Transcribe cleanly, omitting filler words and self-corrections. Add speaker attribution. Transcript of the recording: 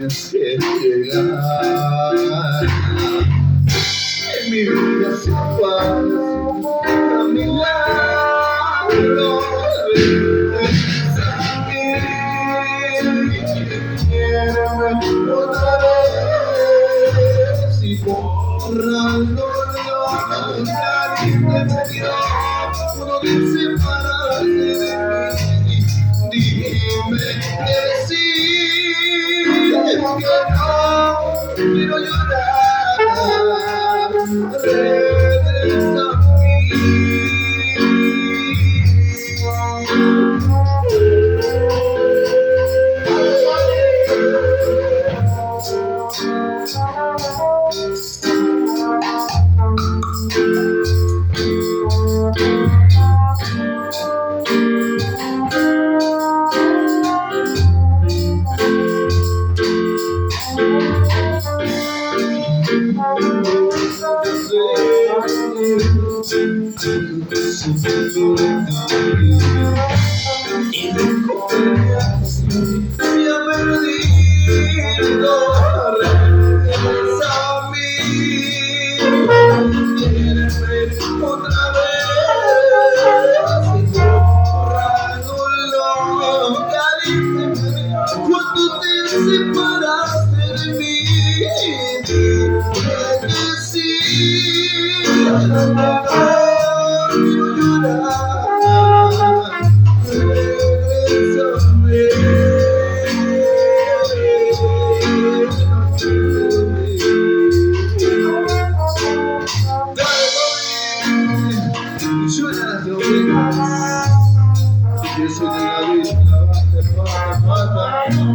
Speaker 1: que llegar. En mi vida se pasa a mi lado. Quiéreme otra vez y borrando la caricia me dio uno de separarse de mí. Dime que sí, que no quiero llorar. Regresa a mí. Y me corrías, me ha perdido, regresa a mí. Quiéreme otra vez, borrándolo, caricia, cuando te separaste de mí. Dime que sí, no quiero llorar. Suena las ovejas, yo soy de la vida, la mata.